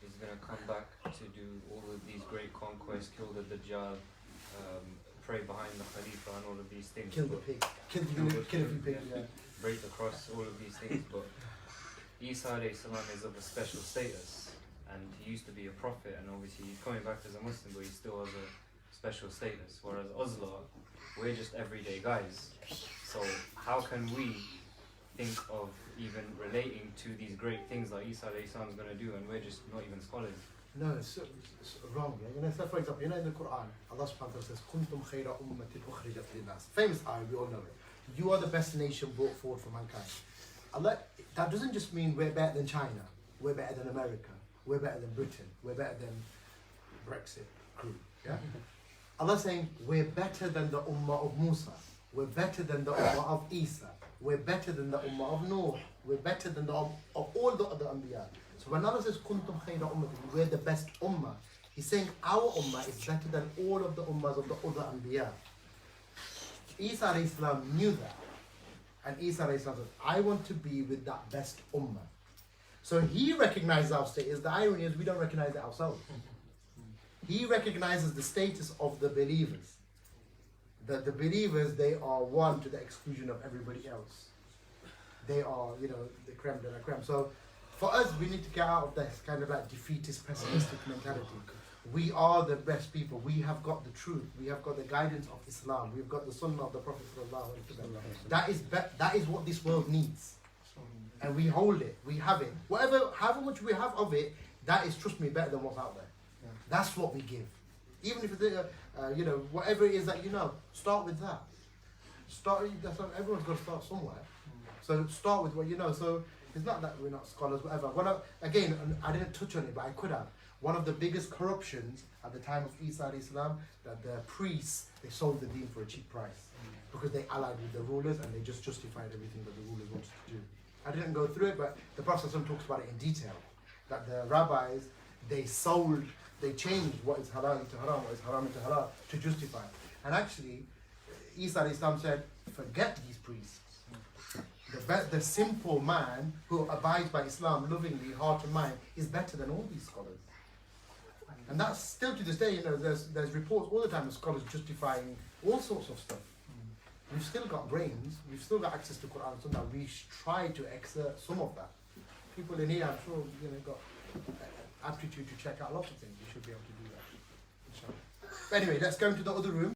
is going to come back to do all of these great conquests, kill the Dajjal, pray behind the Khalifa, and all of these things. Kill the pig. Kill a few pigs. Yeah. Break the cross, all of these things, but Eesa alayhi salam is of a special status, and he used to be a prophet, and obviously he's coming back as a Muslim, but he still has a special status, whereas Uzla we're just everyday guys. So how can we think of even relating to these great things that Eesa alayhi salam is going to do, and we're just not even scholars? No, it's wrong. Yeah? You know, so for example, you know in the Quran, Allah subhanahu wa ta'ala says, "Kuntum khayra ummatin ukhrijat lin-nas." Famous ayah, we all know it. You are the best nation brought forward for mankind. Allah, that doesn't just mean we're better than China, we're better than America, we're better than Britain, we're better than Brexit crew. Yeah? Allah's saying we're better than the ummah of Musa, we're better than the ummah of Eesa, we're better than the ummah of Noor, we're better than the of all the other anbiya. So when Allah says kuntum khayra ummatin, we're the best ummah, He's saying our ummah is better than all of the ummahs of the other anbiya. Eesa alayhi salam knew that. And Eesa alayhi salam said, I want to be with that best ummah. So he recognizes our status. The irony is we don't recognize it ourselves. He recognizes the status of the believers. That the believers, they are one to the exclusion of everybody else. They are, you know, the creme de la creme. So for us, we need to get out of this kind of like defeatist, pessimistic mentality. We are the best people. We have got the truth. We have got the guidance of Islam. We've got the sunnah of the Prophet. That is what this world needs. And we hold it. We have it. However much we have of it, that is, trust me, better than what's out there. Yeah. That's what we give. Even if it's, you know, whatever it is that you know, start with that. Everyone's got to start somewhere. So start with what you know. So it's not that we're not scholars, whatever. Again, I didn't touch on it, but I could have. One of the biggest corruptions at the time of Eesa alayhi salam, that the priests, they sold the deen for a cheap price because they allied with the rulers and they just justified everything that the rulers wanted to do. I didn't go through it, but the Prophet talks about it in detail. That the rabbis, they changed what is halal into haram, what is haram into halal to justify it. And actually, Eesa alayhi salam said, forget these priests. The simple man who abides by Islam lovingly, heart and mind, is better than all these scholars. And that's still to this day, you know, there's reports all the time of scholars justifying all sorts of stuff. We've still got brains, we've still got access to Quran and Sunnah. We try to exert some of that. People in here, I'm sure, you know, got aptitude to check out lots of things. We should be able to do that. Inshallah. But anyway, let's go into the other room.